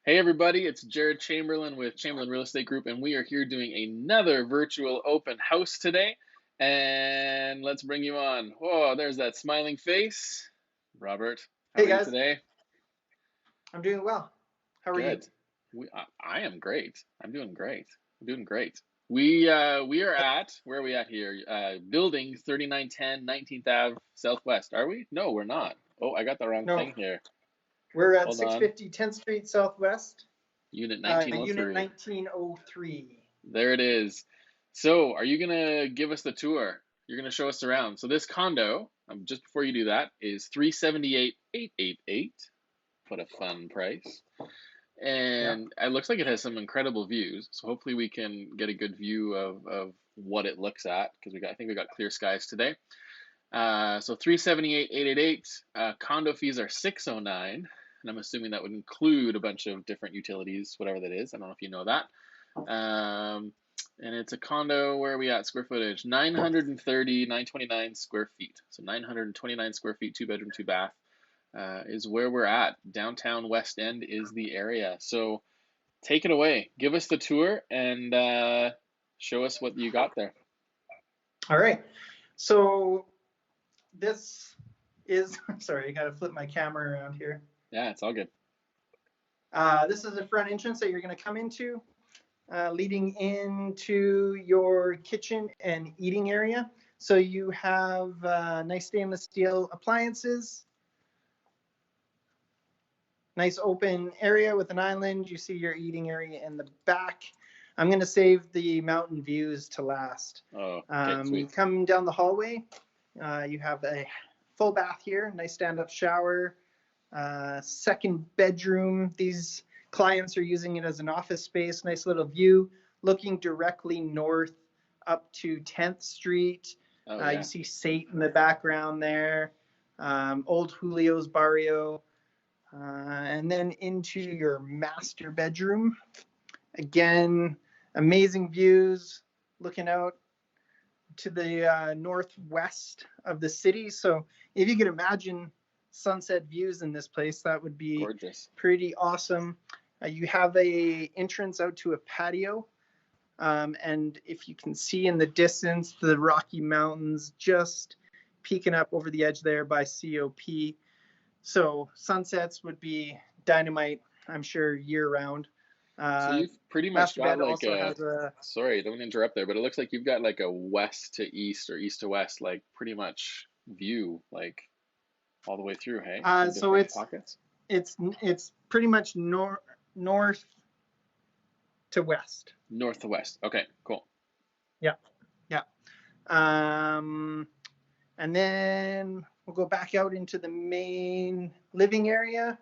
Hey everybody, it's Jared Chamberlain with Chamberlain Real Estate Group, and we are here doing another virtual open house today. And let's bring you on. Whoa, there's that smiling face. Robert, how Hey are you guys, today? I'm doing well. How are you? Good. I am great. I'm doing great. I'm doing great. We are at, where are we at here? Building 3910 19th Ave Southwest. Are we? No, we're not. Oh, I got the wrong No, thing here. we're at Hold on. 650 10th Street Southwest, Unit Unit 1903. 1903. There it is. So, are you gonna give us the tour? You're gonna show us around. So this condo, just before you do that, is 378,888. What a fun price. Yeah. And it looks like it has some incredible views. So hopefully we can get a good view of what it looks at because I think we got clear skies today. So 378,888. Condo fees are 609, and I'm assuming that would include a bunch of different utilities, whatever that is. I don't know if you know that. And it's a condo. Where are we at? Square footage 929 square feet. So 929 square feet, 2 bedroom, 2 bath is where we're at. Downtown West End is the area. So take it away. Give us the tour and show us what you got there. All right. So this is, sorry, I got to flip my camera around here. Yeah, it's all good. This is the front entrance that you're going to come into, leading into your kitchen and eating area. So you have nice stainless steel appliances, nice open area with an island. You see your eating area in the back. I'm going to save the mountain views to last. Oh, okay, sweet. Come down the hallway. You have a full bath here, nice stand-up shower, second bedroom. These clients are using it as an office space. Nice little view, looking directly north up to 10th Street. Oh, yeah. You see Sate in the background there, old Julio's Barrio. And then into your master bedroom. Again, amazing views looking out to the northwest of the city. So if you could imagine sunset views in this place, that would be gorgeous. Pretty awesome. You have a entrance out to a patio. And if you can see in the distance, the Rocky Mountains just peeking up over the edge there by COP. So sunsets would be dynamite, I'm sure, year round. So you've pretty much got like sorry, don't interrupt there, but it looks like you've got like a west to east or east to west, like pretty much view, like all the way through, hey? So pockets? It's pretty much north to west. North to west. Okay, cool. Yeah. And then we'll go back out into the main living area,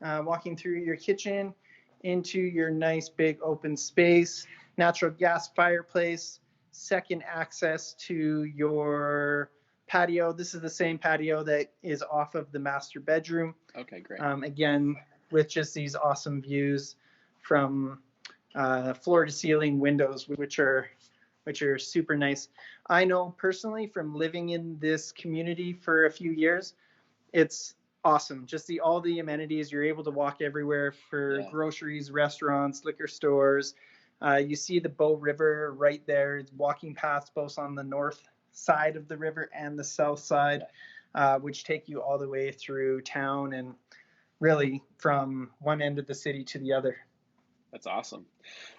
walking through your kitchen into your nice big open space, natural gas fireplace, second access to your patio. This is the same patio that is off of the master bedroom. Okay, great. Again, with just these awesome views from floor to ceiling windows, which are super nice. I know personally from living in this community for a few years, it's awesome. Just all the amenities. You're able to walk everywhere for groceries, restaurants, liquor stores. You see the Bow River right there. Walking paths both on the north side of the river and the south side, which take you all the way through town and really from one end of the city to the other. That's awesome.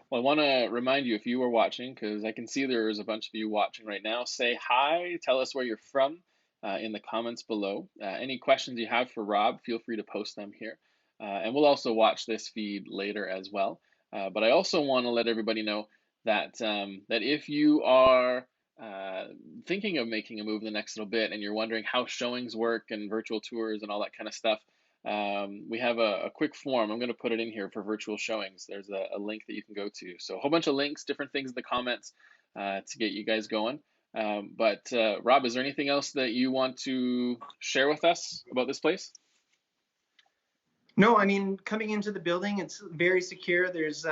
Well, I want to remind you, if you were watching, because I can see there's a bunch of you watching right now, say hi, tell us where you're from in the comments below. Any questions you have for Rob, feel free to post them here. And we'll also watch this feed later as well. But I also want to let everybody know that that if you are thinking of making a move the next little bit and you're wondering how showings work and virtual tours and all that kind of stuff, we have a quick form. I'm going to put it in here for virtual showings. There's a link that you can go to. So a whole bunch of links, different things in the comments to get you guys going. But Rob, is there anything else that you want to share with us about this place? No, I mean, coming into the building, it's very secure. There's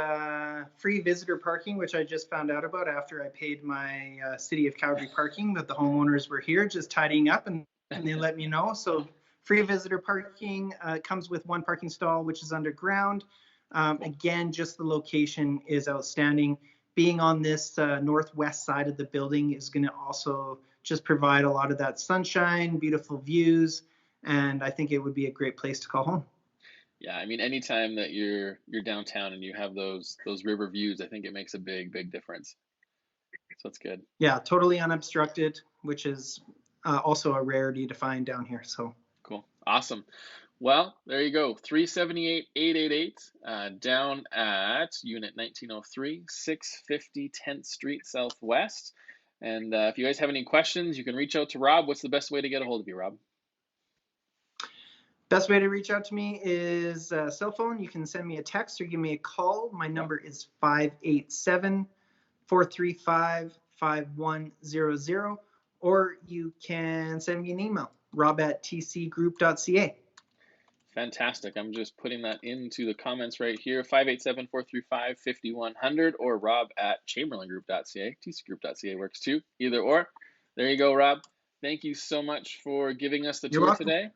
free visitor parking, which I just found out about after I paid my City of Calgary parking, that the homeowners were here just tidying up and they let me know. So free visitor parking comes with one parking stall, which is underground. Cool. Again, just the location is outstanding. Being on this northwest side of the building is going to also just provide a lot of that sunshine, beautiful views, and I think it would be a great place to call home. Yeah, I mean, anytime that you're downtown and you have those river views, I think it makes a big difference. So that's good. Yeah, totally unobstructed, which is also a rarity to find down here. So Cool. Awesome. Well, there you go. 378-888 down at Unit 1903, 650 10th Street Southwest. And if you guys have any questions, you can reach out to Rob. What's the best way to get a hold of you, Rob? best way to reach out to me is cell phone. You can send me a text or give me a call. My Yeah. number is 587-435-5100, or you can send me an email, rob@tcgroup.ca. Fantastic. I'm just putting that into the comments right here. 587-435-5100 or rob@chamberlaingroup.ca. tcgroup.ca works too. Either or. There you go, Rob. Thank you so much for giving us the You're tour welcome. today.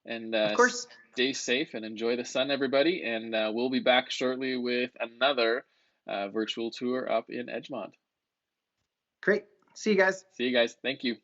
And Of course. stay safe and enjoy the sun, everybody. And we'll be back shortly with another virtual tour up in Edgemont. Great. See you guys. See you guys. Thank you.